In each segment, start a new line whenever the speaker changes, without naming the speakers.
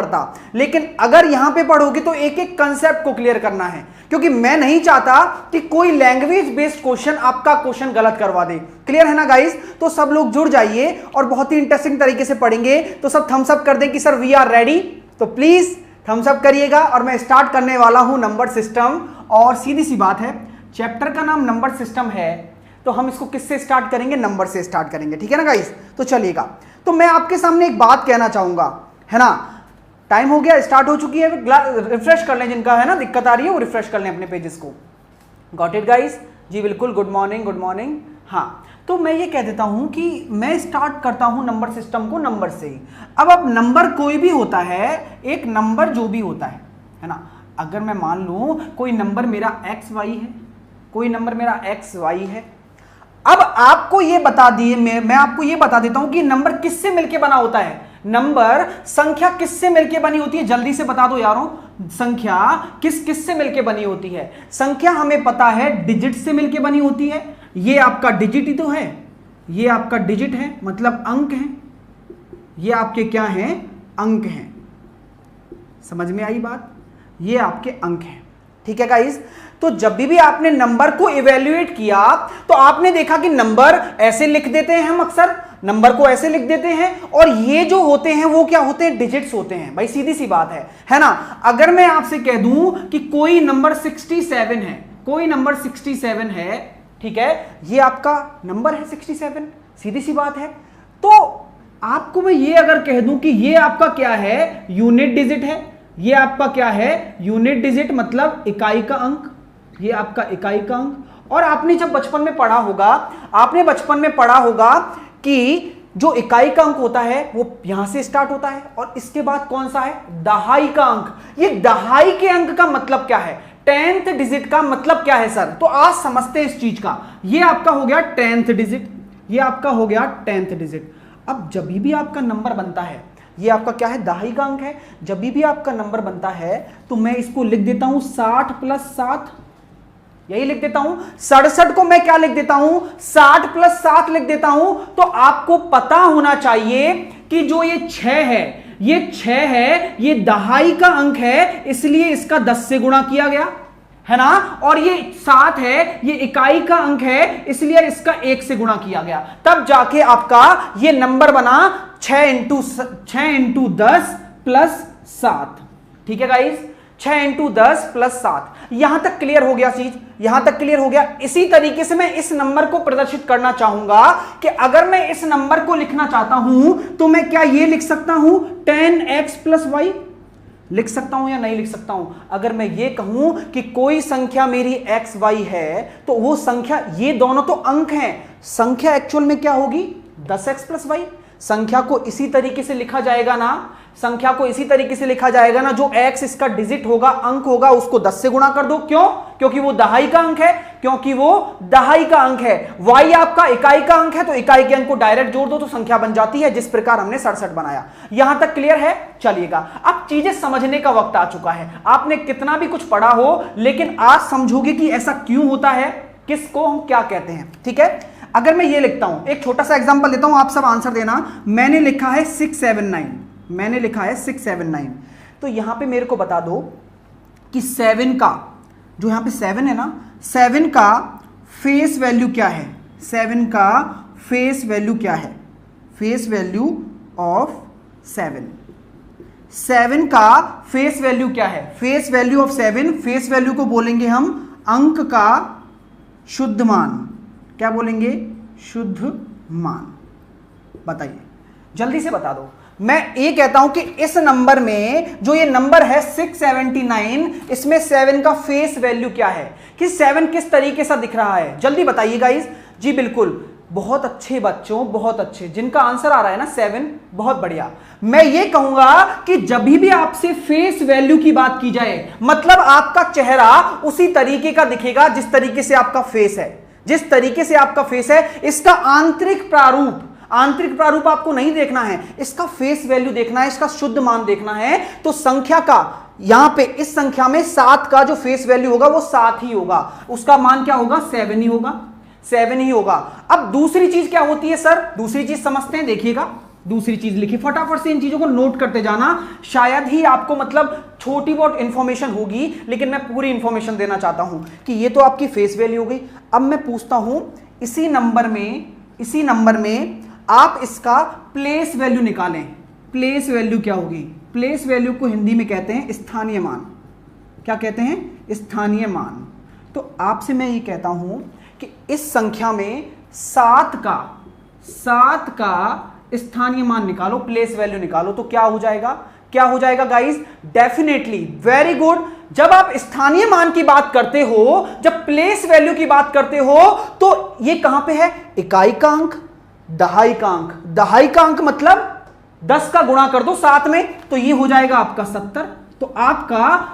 पड़ता, लेकिन अगर यहां पे पढ़ोगे तो एक एक कंसेप्ट को क्लियर करना है, क्योंकि मैं नहीं चाहता कि कोई लैंग्वेज बेस्ड क्वेश्चन आपका क्वेश्चन गलत करवा दे। क्लियर है ना गाइस? तो सब लोग जुड़ जाइए और बहुत ही इंटरेस्टिंग तरीके से पढ़ेंगे। तो सब थम्स अप कर दें कि सर वी आर रेडी, तो प्लीज थम्स अप करिएगा। और मैं स्टार्ट करने वाला हूं नंबर सिस्टम, और सीधी सी बात है, चैप्टर का नाम नंबर सिस्टम है, तो हम इसको किससे स्टार्ट करेंगे? नंबर से स्टार्ट करेंगे। ठीक है ना गाइस? तो चलिएगा, तो मैं आपके सामने एक बात कहना चाहूंगा, है ना, टाइम हो गया, स्टार्ट हो चुकी है, रिफ्रेश कर लें, जिनका है ना दिक्कत आ रही है वो रिफ्रेश कर लें अपने पेजेस को। Got it guys? जी बिल्कुल, गुड मॉर्निंग, गुड मॉर्निंग। हाँ, तो मैं ये कह देता हूं कि मैं स्टार्ट करता हूं नंबर सिस्टम को नंबर से ही। अब नंबर कोई भी होता है, एक नंबर जो भी होता है ना, अगर मैं मान लूं कोई नंबर मेरा एक्स वाई है, कोई नंबर मेरा एक्स वाई है। अब आपको ये बता दिए, मैं आपको ये बता देता हूं कि नंबर किससे मिलके बना होता है, नंबर संख्या किससे मिलके बनी होती है, जल्दी से बता दो यारों, संख्या किस से मिलके बनी होती है? संख्या हमें पता है डिजिट से मिलके बनी होती है। ये आपका डिजिट ही तो है, ये आपका डिजिट है, मतलब अंक है, ये आपके क्या हैं? अंक हैं। समझ में आई बात? ये आपके अंक हैं। ठीक है गाइस? तो जब भी आपने नंबर को इवेल्युएट किया तो आपने देखा कि नंबर ऐसे लिख देते हैं, हम अक्सर नंबर को ऐसे लिख देते हैं, और ये जो होते हैं वो क्या होते हैं? डिजिट्स होते हैं। भाई सीधी सी बात है ना? अगर मैं आपसे कह दूं कि कोई नंबर 67 है, कोई नंबर 67 है, ठीक है, ये आपका नंबर है 67, सीधी सी बात है। तो आपको मैं ये अगर कह दूं कि ये आपका क्या है? यूनिट डिजिट है। ये आपका क्या है? यूनिट डिजिट, मतलब इकाई का अंक, ये आपका इकाई का अंक। और आपने जब बचपन में पढ़ा होगा, आपने बचपन में पढ़ा होगा कि जो इकाई का अंक होता है वो यहां से स्टार्ट होता है, और इसके बाद कौन सा है? दहाई का अंक। ये दहाई के अंक का मतलब क्या है? 10th डिजिट का मतलब क्या है सर? तो आज समझते हैं इस चीज का। ये आपका हो गया 10th डिजिट, ये आपका हो गया 10th डिजिट। अब जब भी आपका नंबर बनता है, ये आपका क्या है? दहाई का अंक है। जब भी आपका नंबर बनता है तो मैं इसको लिख देता हूं 60 + 7, यही लिख देता हूं। 67 को मैं क्या लिख देता हूं? 60 + 7 लिख देता हूं। तो आपको पता होना चाहिए कि जो ये 6 है, ये 6 है, ये दहाई का अंक है, इसलिए इसका 10 से गुणा किया गया, है ना। और ये 7 है, ये इकाई का अंक है, इसलिए इसका 1 से गुणा किया गया, तब जाके आपका ये नंबर बना 6 × 10 + 7। ठीक है गाइस? 6 × 10 + 7। यहां तक क्लियर हो गया चीज? यहां तक क्लियर हो गया? इसी तरीके से मैं इस नंबर को प्रदर्शित करना चाहूंगा कि अगर मैं इस नंबर को लिखना चाहता हूं तो मैं क्या ये लिख सकता हूं 10x + y लिख सकता हूं या नहीं लिख सकता हूं? अगर मैं ये कहूं कि कोई संख्या मेरी x y है, तो वो संख्या, ये दोनों तो अंक हैं, संख्या एक्चुअल में क्या होगी? 10x + y। संख्या को इसी तरीके से लिखा जाएगा ना, संख्या को इसी तरीके से लिखा जाएगा ना, जो x इसका डिजिट होगा, अंक होगा, उसको 10 से गुणा कर दो। क्यों? क्योंकि वो दहाई का अंक है, क्योंकि वो दहाई का अंक है। y आपका इकाई का अंक है, तो इकाई के अंक को डायरेक्ट जोड़ दो तो संख्या बन जाती है, जिस प्रकार हमने 67 बनाया। यहां तक क्लियर है? चलिएगा, अब चीजें समझने का वक्त आ चुका है। आपने कितना भी कुछ पढ़ा हो, लेकिन आज समझोगे कि ऐसा क्यों होता है, किसको हम क्या कहते हैं। ठीक है? अगर मैं ये लिखता हूं, एक छोटा सा एग्जांपल देता हूं, आप सब आंसर देना। मैंने लिखा है 679, मैंने लिखा है 679। तो यहां पे मेरे को बता दो कि 7 का, जो यहां पे 7 है ना, 7 का फेस वैल्यू क्या है? 7 का फेस वैल्यू क्या है? फेस वैल्यू ऑफ 7 का फेस वैल्यू क्या है? Face value of 7, face value को बोलेंगे हम अंक का शुद्ध मान। क्या बोलेंगे? शुद्ध मान। बताइए, जल्दी से बता दो। मैं ये कहता हूं कि इस नंबर में, जो ये नंबर है 679, इसमें 7 का फेस वैल्यू क्या है, कि 7 किस तरीके से दिख रहा है? जल्दी बताइए गाइस। जी बिल्कुल, बहुत अच्छे बच्चों, बहुत अच्छे, जिनका आंसर आ रहा है ना 7, बहुत बढ़िया। मैं ये कहूंगा कि जब भी आपसे फेस वैल्यू की बात की जाए, मतलब आपका चेहरा उसी तरीके का दिखेगा जिस तरीके से आपका फेस है, जिस तरीके से आपका फेस है। इसका आंतरिक प्रारूप, आंतरिक प्रारूप आपको नहीं देखना है, इसका फेस वैल्यू देखना है, इसका शुद्ध मान देखना है। तो संख्या का, यहां पे इस संख्या में 7 का जो फेस वैल्यू होगा वो 7 ही होगा, उसका मान क्या होगा? 7 ही होगा, 7 ही होगा। अब दूसरी चीज क्या होती है सर? दूसरी चीज समझते हैं, देखिएगा, दूसरी चीज लिखी, फटाफट से इन चीजों को नोट करते जाना, शायद ही आपको मतलब छोटी बहुत इंफॉर्मेशन होगी, लेकिन मैं पूरी इंफॉर्मेशन देना चाहता हूं कि ये तो आपकी फेस वैल्यू हो गई। अब मैं पूछता हूं इसी नंबर में आप इसका प्लेस वैल्यू निकालें। प्लेस वैल्यू क्या होगी? प्लेस वैल्यू को हिंदी में कहते हैं स्थानीय मान। क्या कहते हैं? स्थानीय मान। तो आपसे मैं ये कहता हूं कि इस संख्या में 7 का स्थानीय मान निकालो, प्लेस वैल्यू निकालो, तो क्या हो जाएगा? क्या हो जाएगा गाइस? Definitely, very good. जब आप स्थानीय मान की बात करते हो, जब प्लेस वैल्यू की बात करते हो, तो ये कहां पे है? इकाई का अंक, दहाई का अंक। दहाई का अंक मतलब 10 का गुणा कर दो 7 में, तो ये हो जाएगा आपका 70। तो आपका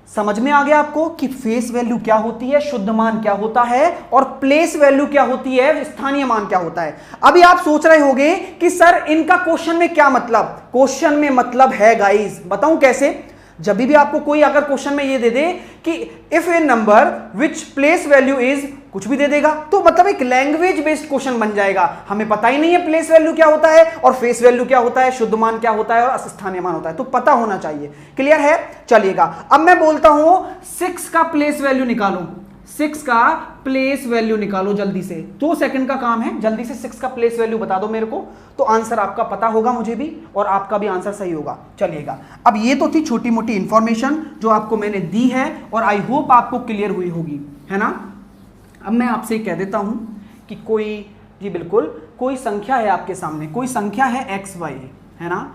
समझ में आ गया आपको कि फेस वैल्यू क्या होती है, शुद्ध मान क्या होता है, और प्लेस वैल्यू क्या होती है, स्थानीय मान क्या होता है। अभी आप सोच रहे होंगे कि सर इनका क्वेश्चन में क्या मतलब? क्वेश्चन में मतलब है गाइस, बताऊं कैसे? जब भी आपको कोई अगर क्वेश्चन में ये दे दे कि if A number which place value is, कुछ भी दे देगा, तो मतलब एक लैंग्वेज बेस्ड क्वेश्चन बन जाएगा। हमें पता ही नहीं है प्लेस वैल्यू क्या होता है और फेस वैल्यू क्या होता है, शुद्ध मान क्या होता है और स्थानीय मान होता है, तो पता होना चाहिए। क्लियर है? चलिएगा, अब मैं बोलता हूं 6 का प्लेस वैल्यू निकालो। 6 का प्लेस वैल्यू निकालो जल्दी से, 2 सेकंड का काम है, जल्दी से 6 का प्लेस वैल्यू बता दो मेरे को, तो आंसर आपका पता होगा मुझे भी और आपका भी आंसर सही होगा। चलिएगा, अब ये तो थी छोटी मोटी इंफॉर्मेशन जो आपको मैंने दी है और आई होप आपको क्लियर हुई होगी, है ना। अब मैं आपसे कह देता हूं कि कोई, जी बिल्कुल, कोई संख्या है आपके सामने, कोई संख्या है XY, है ना।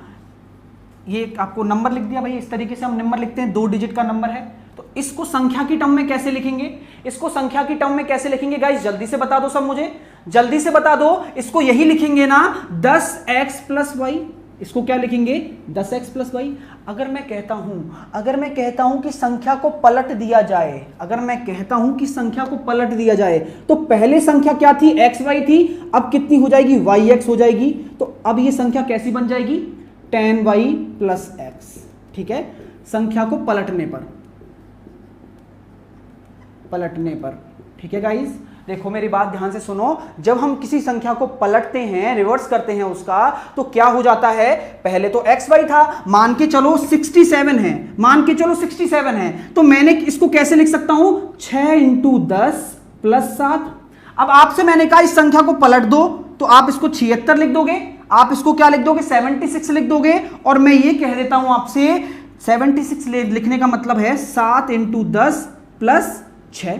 ये आपको नंबर लिख दिया भाई, इस तरीके से हम नंबर लिखते हैं, 2 डिजिट का नंबर है, तो इसको संख्या की टर्म में कैसे लिखेंगे? इसको संख्या की टर्म में कैसे लिखेंगे गाइस? जल्दी से बता दो सब मुझे, जल्दी से बता दो। इसको यही लिखेंगे ना, 10x प्लस वाई। इसको क्या लिखेंगे? 10x plus Y. अगर मैं कहता हूं कि संख्या को पलट दिया जाए, अगर मैं कहता हूं कि संख्या को पलट दिया जाए, तो पहले संख्या क्या थी? xy थी, अब कितनी हो जाएगी? yx हो जाएगी। तो अब ये संख्या कैसी बन जाएगी? 10y plus x। ठीक है, संख्या को पलटने पर, ठीक है गाइस। देखो मेरी बात ध्यान से सुनो, जब हम किसी संख्या को पलटते हैं, रिवर्स करते हैं उसका, तो क्या हो जाता है? पहले तो xy था, मान के चलो 67 है, तो मैंने इसको कैसे लिख सकता हूं? 6 × 10 + 7। अब आपसे मैंने कहा इस संख्या को पलट दो, तो आप इसको 76 लिख दोगे, आप इसको क्या लिख दोगे? 76 लिख दोगे। और मैं ये कह देता हूं आपसे, 76 लिखने का मतलब है 7 × 10 + 6।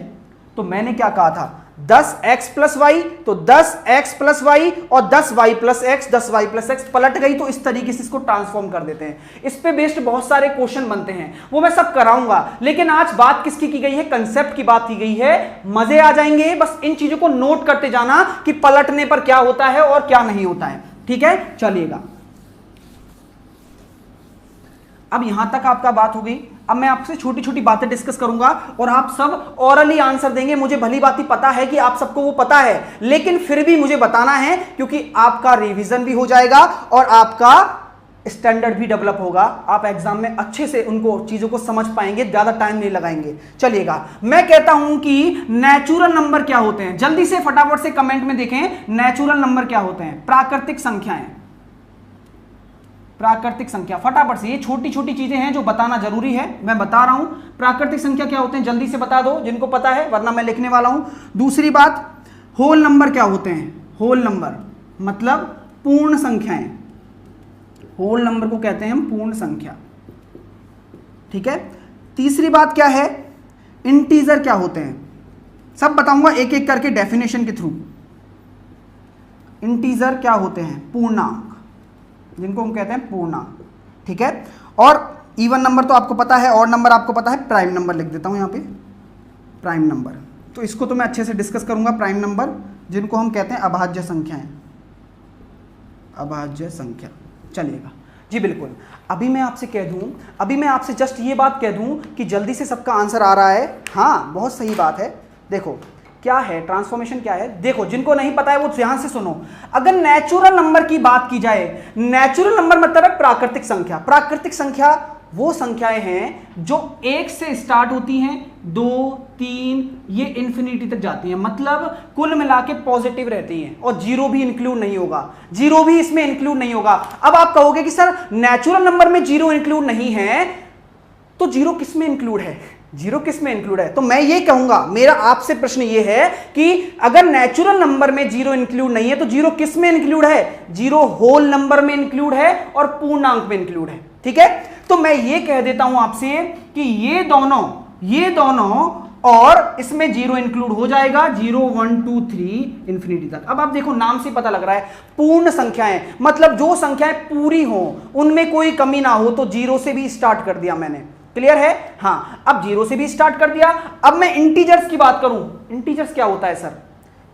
तो मैंने क्या कहा था? 10x प्लस वाई, तो 10x प्लस वाई और 10y plus x, 10y plus x पलट गई, तो इस तरीके से इसको ट्रांसफॉर्म कर देते हैं। इस पे बेस्ड बहुत सारे क्वेश्चन बनते हैं, वो मैं सब कराऊंगा, लेकिन आज बात किसकी की गई है? कंसेप्ट की बात की गई है। मजे आ जाएंगे, बस इन चीजों को नोट करते जाना कि पलटने पर क्या होता है और क्या नहीं होता है। ठीक है, चलिएगा, अब यहां तक आपका बात हो गई। अब मैं आपसे छोटी छोटी बातें डिस्कस करूंगा और आप सब ओरली आंसर देंगे। मुझे भली बात ही पता है कि आप सबको वो पता है, लेकिन फिर भी मुझे बताना है, क्योंकि आपका रिवीजन भी हो जाएगा और आपका स्टैंडर्ड भी डेवलप होगा। आप एग्जाम में अच्छे से उनको चीजों को समझ पाएंगे, ज्यादा टाइम नहीं लगाएंगे। चलिएगा, मैं कहता हूं कि नेचुरल नंबर क्या होते हैं? जल्दी से फटाफट से कमेंट में देखें, नेचुरल नंबर क्या होते हैं? प्राकृतिक संख्याएं, प्राकृतिक संख्या, फटाफट से। ये छोटी छोटी चीजें हैं जो बताना जरूरी है, मैं बता रहा हूं। प्राकृतिक संख्या क्या होते हैं? जल्दी से बता दो जिनको पता है, वरना मैं लिखने वाला हूं। दूसरी बात, होल नंबर क्या होते हैं? होल नंबर मतलब पूर्ण संख्याएं, होल नंबर को कहते हैं हम पूर्ण संख्या। ठीक है, तीसरी बात क्या है? इंटीजर क्या होते हैं? सब बताऊंगा एक एक करके डेफिनेशन के थ्रू। इंटीजर क्या होते हैं? पूर्णांक, जिनको हम कहते हैं पूर्णांक। ठीक है, और इवन नंबर तो आपको पता है, और नंबर आपको पता है। प्राइम नंबर लिख देता हूं यहां पे, प्राइम नंबर, तो इसको तो मैं अच्छे से डिस्कस करूंगा। प्राइम नंबर, जिनको हम कहते हैं अभाज्य संख्याएं, अभाज्य संख्या। चलिएगा जी, बिल्कुल। अभी मैं आपसे कह दूं, अभी मैं आपसे जस्ट ये बात कह दूं कि जल्दी से सबका आंसर आ रहा है। हाँ, बहुत सही बात है। देखो क्या है ट्रांसफॉर्मेशन, क्या है? देखो, जिनको नहीं पता है वो ध्यान से सुनो। अगर नेचुरल नंबर की बात की जाए, नेचुरल नंबर मतलब है प्राकृतिक संख्या। प्राकृतिक संख्या वो संख्याएं हैं जो 1 से स्टार्ट होती हैं, 2, 3 ये इंफिनिटी तक जाती हैं, मतलब कुल मिला के पॉजिटिव रहती हैं और जीरो भी इंक्लूड नहीं होगा, जीरो भी इसमें इंक्लूड नहीं होगा। अब आप कहोगे कि सर नेचुरल नंबर में जीरो इंक्लूड नहीं है, तो जीरो किस में इंक्लूड है, जीरो किस में इंक्लूड है? तो मैं ये कहूंगा, मेरा आपसे प्रश्न ये है कि अगर नेचुरल नंबर में जीरो इंक्लूड नहीं है तो जीरो किस में इंक्लूड है? जीरो होल नंबर में इंक्लूड है और पूर्णांक में इंक्लूड है। ठीक है, तो मैं ये कह देता हूं आपसे कि ये दोनों और इसमें जीरो इंक्लूड हो जाएगा, 0, 1, 2, 3 इंफिनिटी तक। अब आप देखो, नाम से पता लग रहा है पूर्ण संख्याएं, मतलब जो संख्याएं पूरी हो, उनमें कोई कमी ना हो, तो जीरो से भी स्टार्ट कर दिया मैंने। क्लियर है? हाँ, अब जीरो से भी स्टार्ट कर दिया। अब मैं इंटीजर्स की बात करूं, इंटीजर्स क्या होता है सर?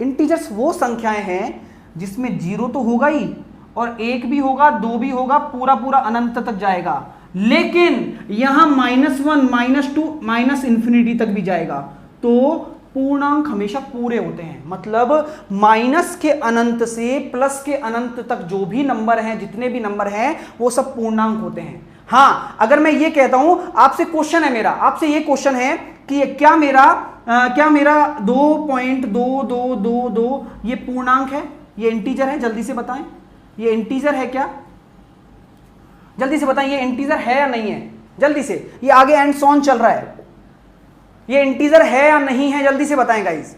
इंटीजर्स वो संख्याएं हैं जिसमें जीरो तो होगा ही और 1 भी होगा, 2 भी होगा, पूरा पूरा अनंत तक जाएगा, लेकिन यहां -1, -2, माइनस इंफिनिटी तक भी जाएगा। तो पूर्णांक हमेशा पूरे होते हैं, मतलब माइनस के अनंत से प्लस के अनंत तक जो भी नंबर हैं, जितने भी नंबर हैं, वो सब पूर्णांक होते हैं। हाँ, अगर मैं ये कहता हूं, आपसे क्वेश्चन है मेरा, आपसे ये क्वेश्चन है कि क्या मेरा 2.2222 ये पूर्णांक है, ये इंटीजर है? जल्दी से बताएं, ये इंटीजर है क्या? जल्दी से बताएं, ये इंटीजर है या नहीं है? जल्दी से, ये आगे एंड सॉन चल रहा है, ये इंटीजर है या नहीं है? जल्दी से बताएं गाइस।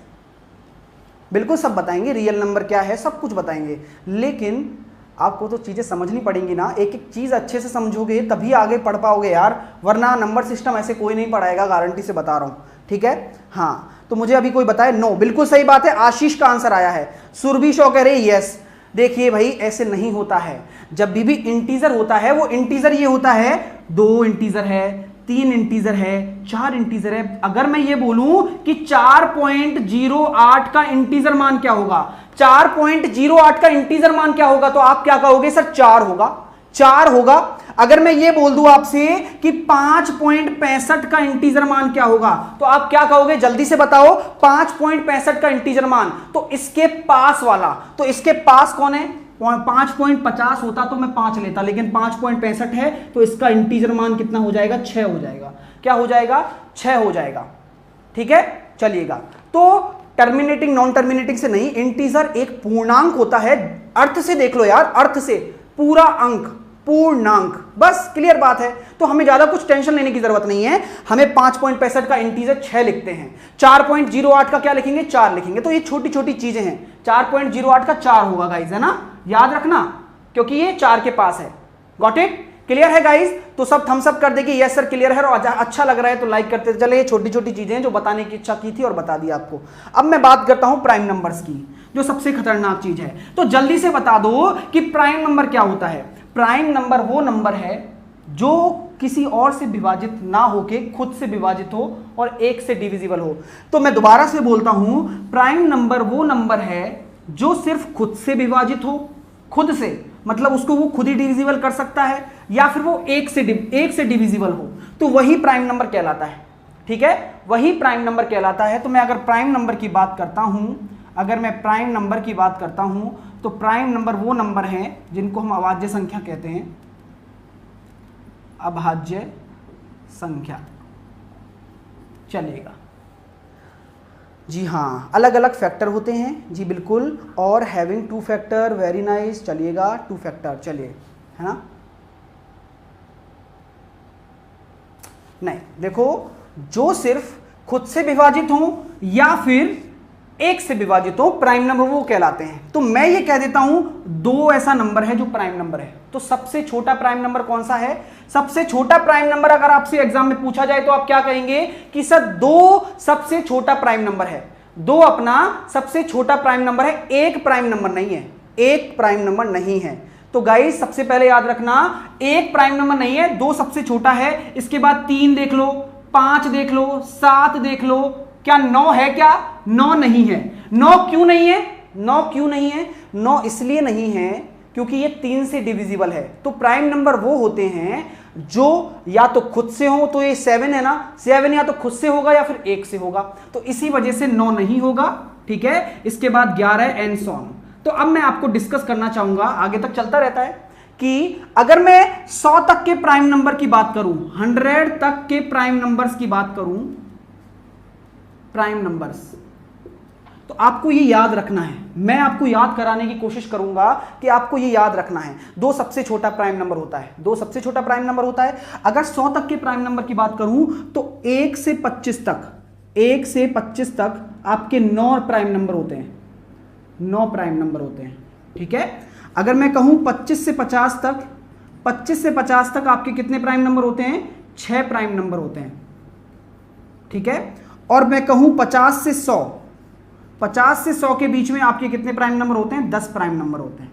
बिल्कुल सब बताएंगे, रियल नंबर क्या है सब कुछ बताएंगे, लेकिन आपको तो चीजें समझनी पड़ेंगी ना, एक एक चीज अच्छे से समझोगे तभी आगे पढ़ पाओगे यार, वरना नंबर सिस्टम ऐसे कोई नहीं पढ़ाएगा, गारंटी से बता रहा हूं। ठीक है, हाँ, तो मुझे अभी कोई बताए नो, बिल्कुल सही बात है, आशीष का आंसर आया है। सुरभि शो कह रहे यस। देखिए भाई, ऐसे नहीं होता है, जब भी इंटीजर होता है, वो इंटीजर ये होता है, 2 इंटीजर है, 3 इंटीजर है, 4 इंटीजर है। अगर मैं ये बोलूं कि 4.08 का इंटीजर मान क्या होगा, 4.08 का इंटीजर मान क्या होगा, तो आप क्या कहोगे? सर 4 होगा, 4 होगा। अगर मैं ये बोल दूं आपसे कि 5.65 का इंटीजर मान क्या होगा, तो आप क्या कहोगे? जल्दी से बताओ, 5.65 का इंटीजर मान, तो इसके पास वाला, तो इसके पास कौन है? 5.50 होता तो मैं 5 लेता, लेकिन 5.65 है, तो इसका इंटीजर मान कितना हो जाएगा? 6 हो जाएगा। क्या हो जाएगा? 6 हो जाएगा। ठीक है, चलिएगा। तो टर्मिनेटिंग नॉन टर्मिनेटिंग से नहीं, इंटीजर एक पूर्णांक होता है, अर्थ से देख लो यार, अर्थ से, पूरा अंक, पूर्णांक, बस क्लियर बात है। तो हमें ज्यादा कुछ टेंशन लेने की जरूरत नहीं है, हमें 5.65 का इंटीजर 6 लिखते हैं, 4.08 का क्या लिखेंगे? 4 लिखेंगे। तो ये छोटी छोटी चीजें हैं, 4.08 का 4 होगा गाइज, है ना, याद रखना, क्योंकि ये 4 के पास है। Got it? क्लियर है गाइज? तो सब थम्स अप कर देंगे, यस सर क्लियर है, और अच्छा लग रहा है तो लाइक करते चले। ये छोटी छोटी चीजें जो बताने की इच्छा की थी और बता दी आपको। अब मैं बात करता हूं प्राइम नंबर्स की, जो सबसे खतरनाक चीज है। तो जल्दी से बता दो कि प्राइम नंबर क्या होता है। प्राइम नंबर वो नंबर है जो किसी और से विभाजित ना होके खुद से विभाजित हो और 1 से डिविजिबल हो। तो मैं दोबारा से बोलता हूं, प्राइम नंबर वो नंबर है जो सिर्फ खुद से विभाजित हो, खुद से, मतलब उसको वो खुद ही डिविजिबल कर सकता है, या फिर वो 1 से डिविजिबल हो, तो वही प्राइम नंबर कहलाता है। ठीक है, वही प्राइम नंबर कहलाता है। तो मैं अगर प्राइम नंबर की बात करता हूं, अगर मैं प्राइम नंबर की बात करता हूं, तो प्राइम नंबर वो नंबर हैं जिनको हम अभाज्य संख्या कहते हैं, अभाज्य संख्या। चलेगा जी, हाँ, अलग अलग फैक्टर होते हैं जी, बिल्कुल, और हैविंग 2 फैक्टर, वेरी नाइस। चलिएगा, 2 फैक्टर, चलिए, है ना। नहीं, देखो, जो सिर्फ खुद से विभाजित हो या फिर 1 से विभाजित हो, प्राइम नंबर वो कहलाते हैं। तो मैं ये कह देता हूं, 2 ऐसा नंबर है जो प्राइम नंबर है। तो सबसे छोटा प्राइम नंबर कौन सा है? सबसे छोटा प्राइम नंबर अगर आपसे एग्जाम में पूछा जाए तो आप क्या कहेंगे कि सर 2 सबसे छोटा प्राइम नंबर है। 2 अपना सबसे छोटा प्राइम नंबर है, 1 प्राइम नंबर नहीं है, 1 प्राइम नंबर नहीं है। तो गाइस सबसे पहले याद रखना, 1 प्राइम नंबर नहीं है, 2 सबसे छोटा है। इसके बाद 3 देख लो, 5 देख लो, 7 देख लो, क्या 9 है? क्या 9 नहीं है? 9 क्यों नहीं है? 9 क्यों नहीं है? 9 इसलिए नहीं है क्योंकि ये 3 से डिविजिबल है। तो प्राइम नंबर वो होते हैं जो या तो खुद से हो, तो ये 7 है ना, 7 या तो खुद से होगा या फिर 1 से होगा, तो इसी वजह से 9 नहीं होगा। ठीक है, इसके बाद 11 एंड सो ऑन। तो अब मैं आपको डिस्कस करना चाहूंगा, आगे तक चलता रहता है, कि अगर मैं 100 तक के प्राइम नंबर की बात करूं, 100 तक के प्राइम नंबर्स की बात करूं, प्राइम नंबर्स। तो आपको ये याद रखना है, मैं आपको याद कराने की कोशिश करूंगा कि आपको ये याद रखना है। 2 सबसे छोटा प्राइम नंबर होता है, 2 सबसे छोटा प्राइम नंबर होता है। अगर 100 तक के प्राइम नंबर की बात करूं तो 1 से 25 तक, 1 से 25 तक आपके 9 प्राइम नंबर होते हैं, 9 प्राइम नंबर होते हैं, ठीक है। अगर मैं कहूं 25 से 50 तक, 25 से 50 तक आपके कितने प्राइम नंबर होते हैं? 6 प्राइम नंबर होते हैं, ठीक है। और मैं कहूं 50 से 100, 50 से 100 के बीच में आपके कितने प्राइम नंबर होते हैं? 10 प्राइम नंबर होते हैं।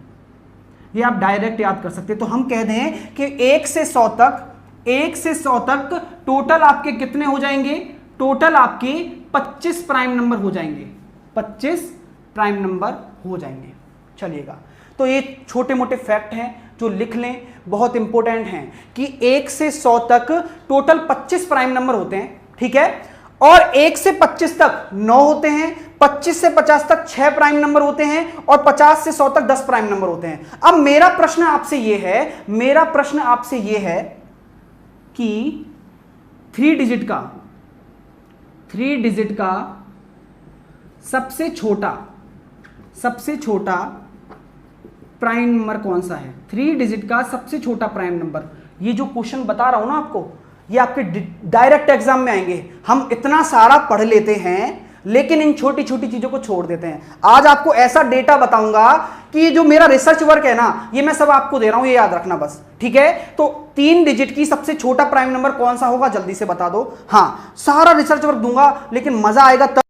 ये आप डायरेक्ट याद कर सकते हैं। तो हम कह दें कि 1 से 100 तक, 1 से 100 तक टोटल आपके कितने हो जाएंगे? टोटल आपके 25 प्राइम नंबर हो जाएंगे, 25 प्राइम नंबर हो जाएंगे। चलिएगा, तो ये छोटे मोटे फैक्ट हैं जो लिख लें, बहुत इंपॉर्टेंट हैं कि 1 से 100 तक टोटल 25 प्राइम नंबर होते हैं, ठीक है। और 1 से 25 तक 9 होते हैं, 25 से 50 तक 6 प्राइम नंबर होते हैं और 50 से 100 तक 10 प्राइम नंबर होते हैं। अब मेरा प्रश्न आपसे यह है, मेरा प्रश्न आपसे यह है कि 3 डिजिट का सबसे छोटा प्राइम नंबर कौन सा है? 3 डिजिट का सबसे छोटा प्राइम नंबर। ये जो क्वेश्चन बता रहा हूं ना आपको, ये आपके डायरेक्ट एग्जाम में आएंगे। हम इतना सारा पढ़ लेते हैं लेकिन इन छोटी छोटी चीजों को छोड़ देते हैं। आज आपको ऐसा डेटा बताऊंगा कि ये जो मेरा रिसर्च वर्क है ना, ये मैं सब आपको दे रहा हूं, ये याद रखना बस, ठीक है। तो 3 डिजिट की सबसे छोटा प्राइम नंबर कौन सा होगा? जल्दी से बता दो। हां, सारा रिसर्च वर्क दूंगा लेकिन मजा आएगा तब।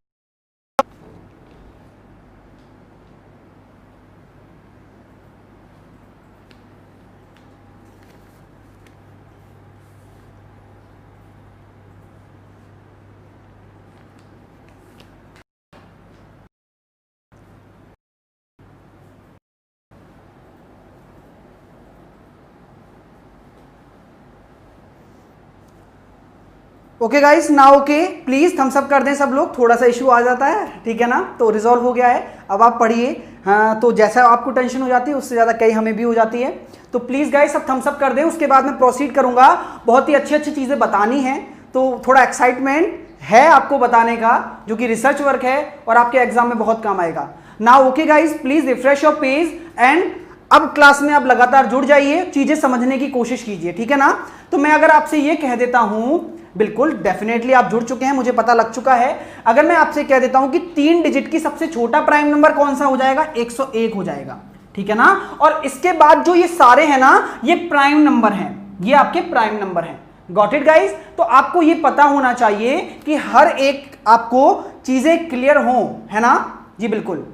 ओके गाइस, ना ओके, प्लीज थम्स अप कर दें सब लोग। थोड़ा सा इशू आ जाता है, ठीक है ना, तो रिजॉल्व हो गया है। अब आप पढ़िए। हाँ, तो जैसा आपको टेंशन हो जाती है उससे ज़्यादा कई हमें भी हो जाती है। तो प्लीज़ गाइस सब थम्स अप कर दें। उसके बाद मैं प्रोसीड करूंगा। बहुत ही अच्छी अच्छी चीज़ें बतानी हैं, तो थोड़ा एक्साइटमेंट है आपको बताने का, जो कि रिसर्च वर्क है और आपके एग्जाम में बहुत काम आएगा। ना okay guys, please refresh your page and अब क्लास में आप लगातार जुड़ जाइए, चीजें समझने की कोशिश कीजिए, ठीक है ना। तो मैं अगर आपसे ये कह देता हूं, बिल्कुल डेफिनेटली आप जुड़ चुके हैं, मुझे पता लग चुका है। अगर मैं आपसे कह देता हूं कि 3 डिजिट की सबसे छोटा प्राइम नंबर कौन सा हो जाएगा? 101 हो जाएगा, ठीक है ना। और इसके बाद जो ये सारे हैं ना, ये प्राइम नंबर हैं, ये आपके प्राइम नंबर हैं। Got it guys? तो आपको ये पता होना चाहिए कि हर एक आपको चीजें क्लियर हो, है ना जी? बिल्कुल,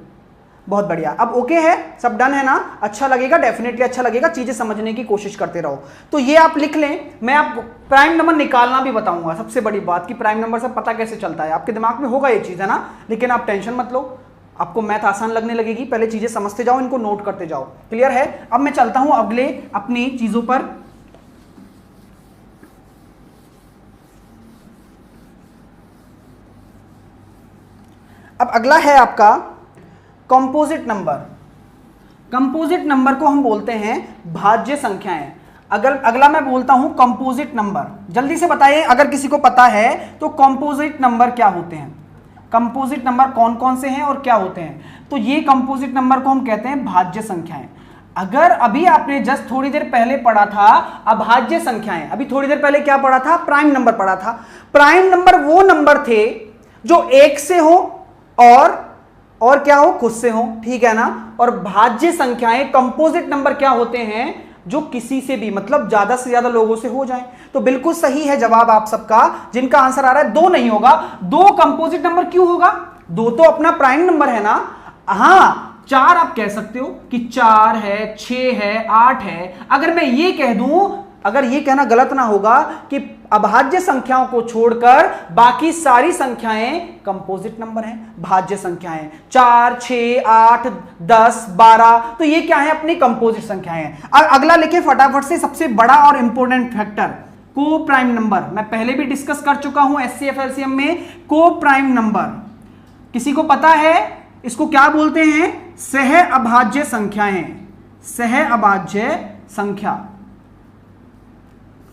बहुत बढ़िया। अब ओके है, सब डन है ना? अच्छा लगेगा, डेफिनेटली अच्छा लगेगा। चीजें समझने की कोशिश करते रहो। तो ये आप लिख लें। मैं आपको प्राइम नंबर निकालना भी बताऊंगा। सबसे बड़ी बात कि प्राइम नंबर से पता कैसे चलता है, आपके दिमाग में होगा ये चीज, है ना। लेकिन आप टेंशन मत लो, आपको मैथ आसान लगने लगेगी। पहले चीजें समझते जाओ, इनको नोट करते जाओ। क्लियर है? अब मैं चलता हूं अगले अपनी चीजों पर। अब अगला है आपका कंपोजिट नंबर। कंपोजिट नंबर को हम बोलते हैं भाज्य संख्याएं। अगर अगला मैं बोलता हूं कंपोजिट नंबर, जल्दी से बताइए अगर किसी को पता है तो कंपोजिट नंबर क्या होते हैं? कंपोजिट नंबर कौन कौन से हैं और क्या होते हैं? तो ये कंपोजिट नंबर को हम कहते हैं भाज्य संख्याएं। अगर अभी आपने जस्ट थोड़ी देर पहले पढ़ा था अभाज्य संख्याएं, अभी थोड़ी देर पहले क्या पढ़ा था? प्राइम नंबर पढ़ा था। प्राइम नंबर वो नंबर थे जो 1 से हो और क्या हो? खुद से हो, ठीक है ना। और भाज्य संख्याएं, कंपोजिट नंबर क्या होते हैं? जो किसी से भी, मतलब ज्यादा से ज्यादा लोगों से हो जाए। तो बिल्कुल सही है जवाब आप सबका। जिनका आंसर आ रहा है 2 नहीं होगा। 2 कंपोजिट नंबर क्यों होगा? 2 तो अपना प्राइम नंबर है ना। हां, 4 आप कह सकते हो कि 4 है, 6 है, 8 है। अगर मैं ये कह दूं, अगर ये कहना गलत ना होगा कि अभाज्य संख्याओं को छोड़कर बाकी सारी संख्याएं कंपोजिट नंबर हैं, भाज्य संख्याएं। 4, 6, 8, 10, 12, तो ये क्या है? अपनी कंपोजिट संख्याएं हैं। अब अगला लिखे फटाफट से, सबसे बड़ा और इंपॉर्टेंट फैक्टर, को प्राइम नंबर। मैं पहले भी डिस्कस कर चुका हूं एचसीएफ एलसीएम में। को प्राइम नंबर किसी को पता है इसको क्या बोलते हैं? सह अभाज्य संख्याएं, सह अभाज्य संख्या।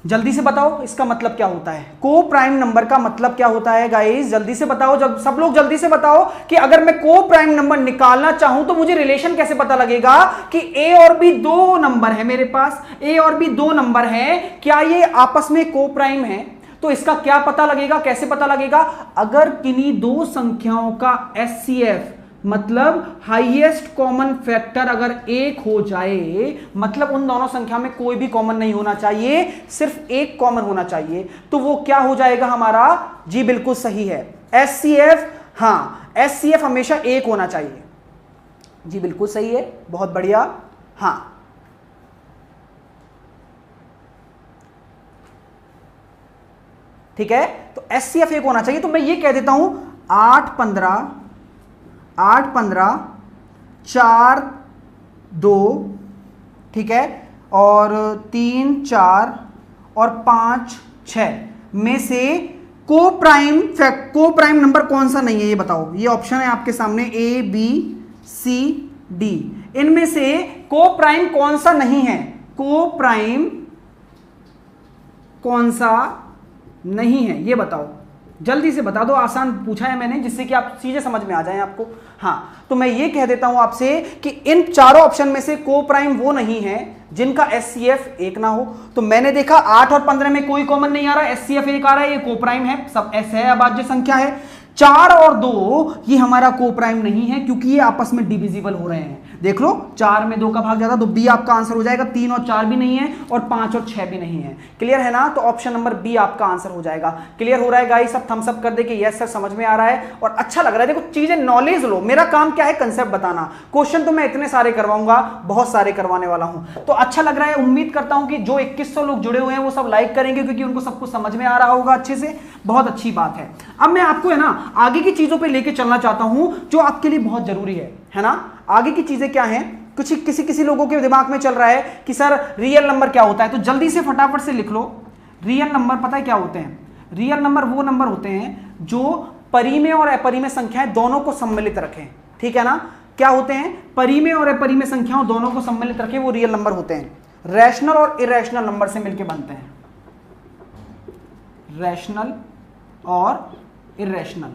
जल्दी से बताओ इसका मतलब क्या होता है, को प्राइम नंबर का मतलब क्या होता है गाइस, जल्दी से बताओ, जब सब लोग जल्दी से बताओ कि अगर मैं को प्राइम नंबर निकालना चाहूं तो मुझे रिलेशन कैसे पता लगेगा कि ए और बी दो नंबर है मेरे पास, ए और बी दो नंबर है, क्या ये आपस में को प्राइम है, तो इसका क्या पता लगेगा, कैसे पता लगेगा, अगर किन्हीं दो संख्याओं का एचसीएफ मतलब हाईएस्ट कॉमन फैक्टर अगर एक हो जाए, मतलब उन दोनों संख्या में कोई भी कॉमन नहीं होना चाहिए, सिर्फ एक कॉमन होना चाहिए, तो वो क्या हो जाएगा हमारा, जी बिल्कुल सही है एचसीएफ, हाँ एचसीएफ हमेशा एक होना चाहिए, जी बिल्कुल सही है, बहुत बढ़िया, हाँ ठीक है, तो एचसीएफ एक होना चाहिए, तो मैं ये कह देता हूं 8 15 4 2, ठीक है, और 3 4 और 5 6 में से को प्राइम नंबर कौन सा नहीं है ये बताओ, ये ऑप्शन है आपके सामने ए बी सी डी, इनमें से को प्राइम कौन सा नहीं है, को प्राइम कौन सा नहीं है ये बताओ, जल्दी से बता दो, आसान पूछा है मैंने जिससे कि आप सीधे समझ में आ जाए आपको। हाँ तो मैं ये कह देता हूं आपसे कि इन चारों ऑप्शन में से को प्राइम वो नहीं है जिनका एचसीएफ एक ना हो, तो मैंने देखा 8 और 15 में कोई कॉमन नहीं आ रहा, एचसीएफ एक आ रहा है, ये को प्राइम है, सब एस है, अभाज्य संख्या है। 4 और 2 ये हमारा को प्राइम नहीं है क्योंकि ये आपस में डिविजिबल हो रहे हैं, देख लो 4 में 2 का भाग जाता तो बी आपका आंसर हो जाएगा, 3 और 4 भी नहीं है और 5 और 6 भी नहीं है, क्लियर है ना, तो ऑप्शन नंबर बी आपका आंसर हो जाएगा। क्लियर हो रहा है गाइस, सब थम्स अप कर दे कि यस सर समझ में आ रहा है और अच्छा लग रहा है, देखो चीजें नॉलेज लो, मेरा काम क्या है कंसेप्ट बताना, क्वेश्चन तो मैं इतने सारे करवाऊंगा, बहुत सारे करवाने वाला हूं, तो अच्छा लग रहा है, उम्मीद करता हूं कि जो 2100 लोग जुड़े हुए हैं वो सब लाइक करेंगे क्योंकि उनको सब कुछ समझ में आ रहा होगा अच्छे से, बहुत अच्छी बात है। अब मैं आपको है ना आगे की चीजों पे लेके चलना चाहता हूं जो आपके लिए बहुत जरूरी है ना, आगे की चीजें क्या हैं, कुछ किसी लोगों के दिमाग में चल रहा है कि सर रियल नंबर क्या होता है, तो जल्दी से फटाफट से लिख लो, रियल नंबर पता है क्या होते हैं, रियल नंबर वो नंबर होते हैं जो परिमेय और अपरिमेय संख्याएं दोनों को सम्मिलित रखें, ठीक है ना, क्या होते हैं, परिमेय और अपरिमेय संख्याओं दोनों को सम्मिलित रखें वो रियल नंबर होते हैं, रैशनल और इरेशनल नंबर से मिलकर बनते हैं, रैशनल और इरेशनल,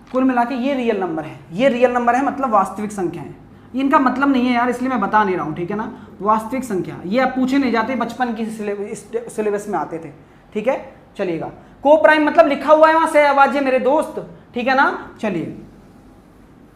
कुल मिला के ये रियल नंबर है, ये रियल नंबर है मतलब वास्तविक संख्या है, इनका मतलब नहीं है यार इसलिए मैं बता नहीं रहा हूं, ठीक है ना, वास्तविक संख्या ये आप पूछे नहीं जाते, बचपन की सिलेबस में आते थे, ठीक है, चलिएगा, को प्राइम मतलब लिखा हुआ है वहां से अभाज्य मेरे दोस्त, ठीक है ना, चलिए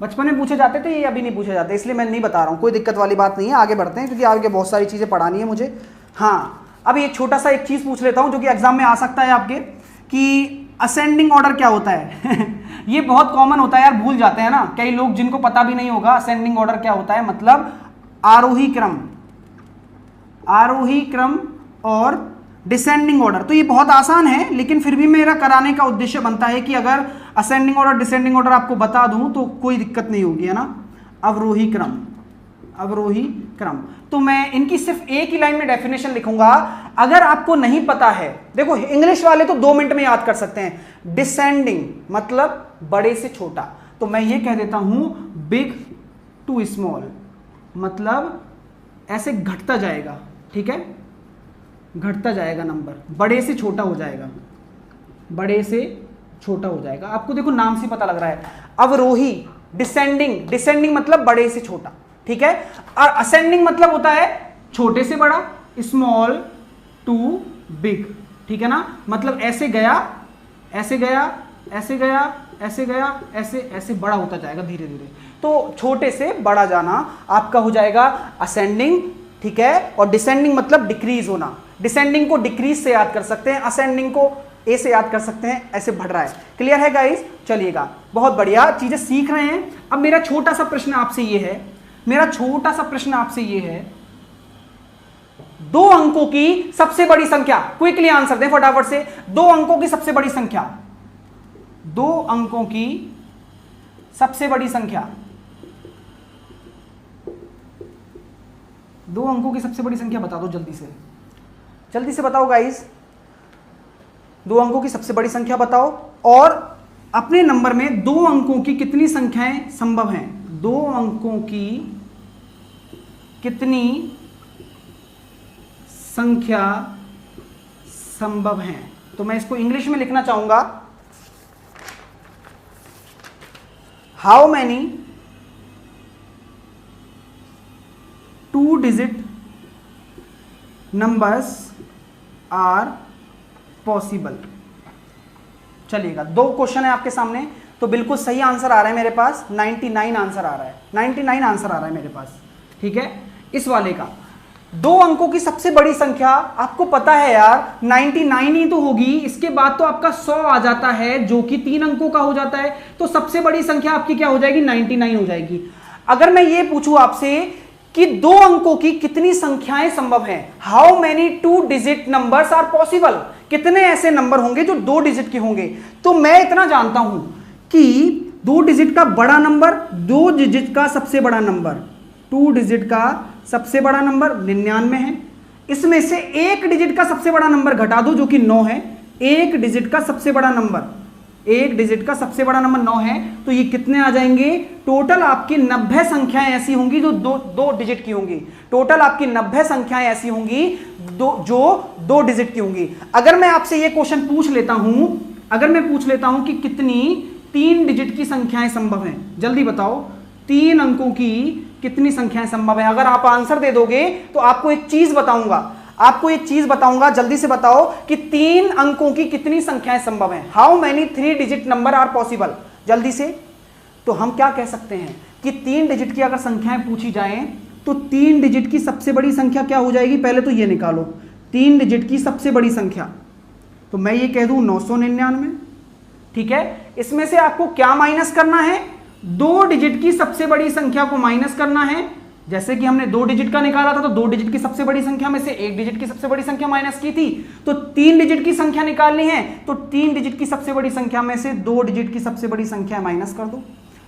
बचपन में पूछे जाते थे, ये अभी नहीं पूछे जाते, इसलिए मैं नहीं बता रहा हूं, कोई दिक्कत वाली बात नहीं है, आगे बढ़ते हैं क्योंकि आगे बहुत सारी चीजें पढ़ानी है मुझे। हाँ अब एक छोटा सा एक चीज पूछ लेता हूं जो कि एग्जाम में आ सकता है आपके, कि असेंडिंग ऑर्डर क्या होता है ये बहुत कॉमन होता है यार, भूल जाते हैं ना कई लोग जिनको पता भी नहीं होगा असेंडिंग ऑर्डर क्या होता है, मतलब आरोही क्रम और डिसेंडिंग ऑर्डर, तो ये बहुत आसान है लेकिन फिर भी मेरा कराने का उद्देश्य बनता है कि अगर असेंडिंग ऑर्डर डिसेंडिंग ऑर्डर आपको बता दूं तो कोई दिक्कत नहीं होगी, है ना, अवरोही क्रम, तो मैं इनकी सिर्फ एक ही लाइन में डेफिनेशन लिखूंगा, अगर आपको नहीं पता है, देखो इंग्लिश वाले तो 2 मिनट में याद कर सकते हैं, डिसेंडिंग मतलब बड़े से छोटा, तो मैं ये कह देता हूं बिग टू स्मॉल, मतलब ऐसे घटता जाएगा, ठीक है, घटता जाएगा नंबर, बड़े से छोटा हो जाएगा, बड़े से छोटा हो जाएगा, आपको देखो नाम से पता लग रहा है, अवरोही, डिसेंडिंग मतलब बड़े से छोटा, ठीक है, और असेंडिंग मतलब होता है छोटे से बड़ा, स्मॉल टू बिग, ठीक है ना, मतलब ऐसे गया ऐसे गया ऐसे गया ऐसे गया ऐसे ऐसे बड़ा होता जाएगा धीरे धीरे, तो छोटे से बड़ा जाना आपका हो जाएगा असेंडिंग, ठीक है, और डिसेंडिंग मतलब डिक्रीज होना, डिसेंडिंग को डिक्रीज से याद कर सकते हैं, असेंडिंग को ए से याद कर सकते हैं, ऐसे बढ़ रहा है, क्लियर है गाइस, चलिएगा बहुत बढ़िया चीजें सीख रहे हैं। अब मेरा छोटा सा प्रश्न आपसे ये है, दो अंकों की सबसे बड़ी संख्या, क्विकली आंसर दें फटाफट से, 2 अंकों की सबसे बड़ी संख्या, 2 अंकों की सबसे बड़ी संख्या, 2 अंकों की सबसे बड़ी संख्या बता दो जल्दी से बताओ गाइस, 2 अंकों की सबसे बड़ी संख्या बताओ, और अपने नंबर में 2 अंकों की कितनी संख्याएं संभव हैं, 2 अंकों की कितनी संख्या संभव है। तो मैं इसको इंग्लिश में लिखना चाहूंगा, how many 2 digit numbers are possible. चलिएगा, 2 क्वेश्चन है आपके सामने, तो बिल्कुल सही आंसर आ रहा है मेरे पास, 99 आंसर आ रहा है, 99 आंसर आ रहा है मेरे पास। ठीक है, इस वाले का 2 अंकों की सबसे बड़ी संख्या आपको पता है यार 99 ही तो होगी, इसके बाद तो आपका 100 आ जाता है जो कि 3 अंकों का हो जाता है, तो सबसे बड़ी संख्या आपकी क्या हो जाएगी, 99 हो जाएगी। अगर मैं ये पूछूं आपसे कि 2 अंकों की कितनी संख्याएं संभव हैं, how many 2 digit numbers are possible, कितने ऐसे नंबर होंगे जो 2 डिजिट के होंगे, तो मैं इतना जानता हूं कि 2 डिजिट का बड़ा नंबर, 2 डिजिट का सबसे बड़ा नंबर, 2 डिजिट का सबसे बड़ा नंबर 99 है, इसमें से 1 डिजिट का सबसे बड़ा नंबर घटा दो जो कि 9 है, 1 डिजिट का सबसे बड़ा नंबर, 1 डिजिट का सबसे बड़ा नंबर 9 है, तो ये कितने आ जाएंगे, टोटल आपकी 90 संख्याएं ऐसी होंगी जो 2 डिजिट की होंगी, टोटल आपकी 90 संख्याएं ऐसी होंगी जो 2 डिजिट की होंगी। अगर मैं आपसे ये क्वेश्चन पूछ लेता हूं, अगर मैं पूछ लेता हूं कि कितनी 3 डिजिट की संख्याएं संभव हैं, जल्दी बताओ 3 अंकों की कितनी संख्याएं संभव है। अगर आप आंसर दे दोगे तो आपको एक चीज बताऊंगा, जल्दी से बताओ कि 3 अंकों की कितनी संख्याएं संभव हैं, how many 3 digit number are possible, जल्दी से। तो हम क्या कह सकते हैं कि 3 डिजिट की अगर संख्याएं पूछी जाएं तो 3 डिजिट की सबसे बड़ी संख्या क्या हो जाएगी, पहले तो ये निकालो 3 डिजिट की सबसे बड़ी संख्या, तो मैं ये कह दूं 999। ठीक है, इसमें से आपको क्या माइनस करना है, 2 डिजिट की सबसे बड़ी संख्या को माइनस करना है। जैसे कि हमने 2 डिजिट का निकाला था तो 2 डिजिट की सबसे बड़ी संख्या में से 1 डिजिट की सबसे बड़ी संख्या माइनस की थी, तो 3 डिजिट की संख्या निकालनी है, तो 3 डिजिट की सबसे बड़ी संख्या में से 2 डिजिट की सबसे बड़ी संख्या माइनस कर दो,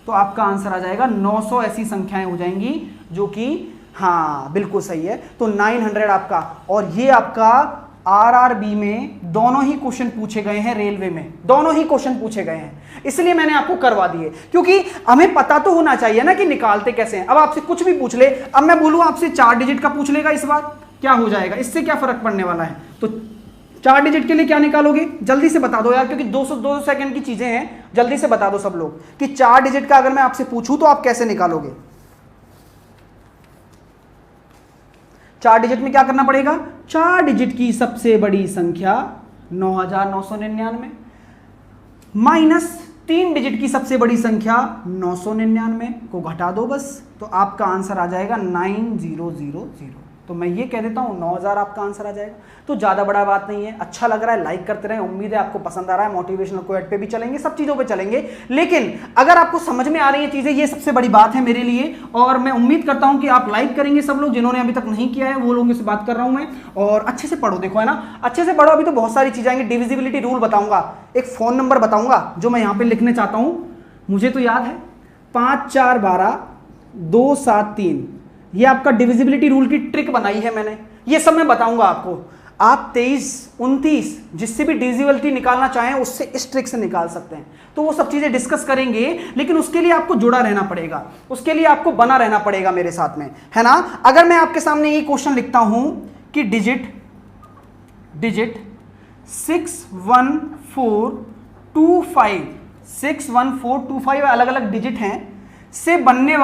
तो आपका आंसर आ जाएगा 900 ऐसी संख्याएं हो जाएंगी जो कि हाँ बिल्कुल सही है। तो 900 आपका, और ये आपका आरआरबी में दोनों ही क्वेश्चन पूछे गए हैं, रेलवे में दोनों ही क्वेश्चन पूछे गए हैं, इसलिए मैंने आपको करवा दिए, क्योंकि हमें पता तो होना चाहिए ना कि निकालते कैसे हैं। अब आपसे कुछ भी पूछ ले, अब मैं बोलूं आपसे 4 डिजिट का पूछ लेगा इस बार, क्या हो जाएगा, इससे क्या फर्क पड़ने वाला है। तो 4 डिजिट के लिए क्या निकालोगे, जल्दी से बता दो यार, क्योंकि 200 सेकंड की चीजें हैं, जल्दी से बता दो सब लोग कि 4 डिजिट का अगर मैं आपसे पूछूं तो आप कैसे निकालोगे। 4 डिजिट में क्या करना पड़ेगा, 4 डिजिट की सबसे बड़ी संख्या 9999 माइनस 3 डिजिट की सबसे बड़ी संख्या 999 को घटा दो बस, तो आपका आंसर आ जाएगा 9000। तो मैं ये कह देता हूं 9000 आपका आंसर आ जाएगा। तो ज़्यादा बड़ा बात नहीं है, अच्छा लग रहा है, लाइक करते रहें, उम्मीद है आपको पसंद आ रहा है। मोटिवेशनल क्वेट पे भी चलेंगे, सब चीज़ों पे चलेंगे, लेकिन अगर आपको समझ में आ रही है चीज़ें, ये सबसे बड़ी बात है मेरे लिए। और मैं उम्मीद करता हूं कि आप लाइक करेंगे सब लोग, जिन्होंने अभी तक नहीं किया है वो लोगों से बात कर रहा हूं मैं। और अच्छे से पढ़ो, देखो है ना, अच्छे से पढ़ो, अभी तो बहुत सारी चीज़ें आएंगी। डिविजिबिलिटी रूल बताऊंगा, एक फ़ोन नंबर बताऊंगा जो मैं यहाँ पर लिखने चाहता हूँ, मुझे तो याद है 5412-273, ये आपका डिविजिबिलिटी रूल की ट्रिक बनाई है मैंने, ये सब मैं बताऊंगा आपको। आप 23, 29 जिससे भी डिविजिबिलिटी निकालना चाहें उससे इस ट्रिक से निकाल सकते हैं, तो वो सब चीजें डिस्कस करेंगे, लेकिन उसके लिए आपको जुड़ा रहना पड़ेगा, उसके लिए आपको बना रहना पड़ेगा मेरे साथ में, है ना। अगर मैं आपके सामने ये क्वेश्चन लिखता हूं कि डिजिट 61425 अलग अलग डिजिट हैं, से बनने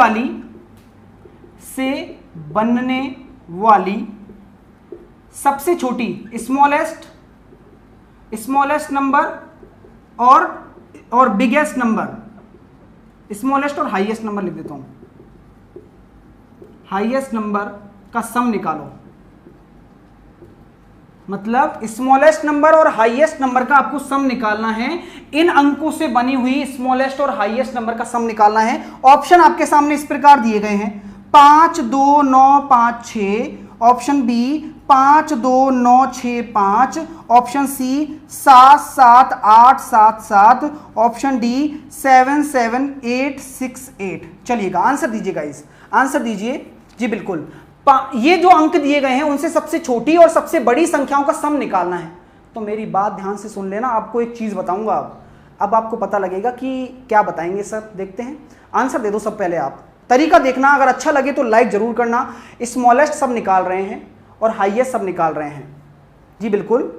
वाली सबसे छोटी स्मॉलेस्ट नंबर और बिगेस्ट नंबर, स्मॉलेस्ट और हाईएस्ट नंबर लिख देता हूं, हाईएस्ट नंबर का सम निकालो। मतलब स्मॉलेस्ट नंबर और हाईएस्ट नंबर का आपको सम निकालना है, इन अंकों से बनी हुई स्मॉलेस्ट और हाईएस्ट नंबर का सम निकालना है। ऑप्शन आपके सामने इस प्रकार दिए गए हैं, 5 2 9 5 6, option B 5 2 9 6 5, option C 7 7 8 7 7, option D 7 7 8 6 8। चलिएगा आंसर दीजिए गाइस, आंसर दीजिए जी। बिल्कुल, ये जो अंक दिए गए हैं उनसे सबसे छोटी और सबसे बड़ी संख्याओं का सम निकालना है। तो मेरी बात ध्यान से सुन लेना, आपको एक चीज बताऊंगा अब आपको पता लगेगा कि क्या बताएंगे सर। देखते हैं, आंसर दे दो सब पहले आप। तरीका देखना, अगर अच्छा लगे तो लाइक जरूर करना। स्मॉलेस्ट सब निकाल रहे हैं और हाईएस्ट सब निकाल रहे हैं। जी बिल्कुल।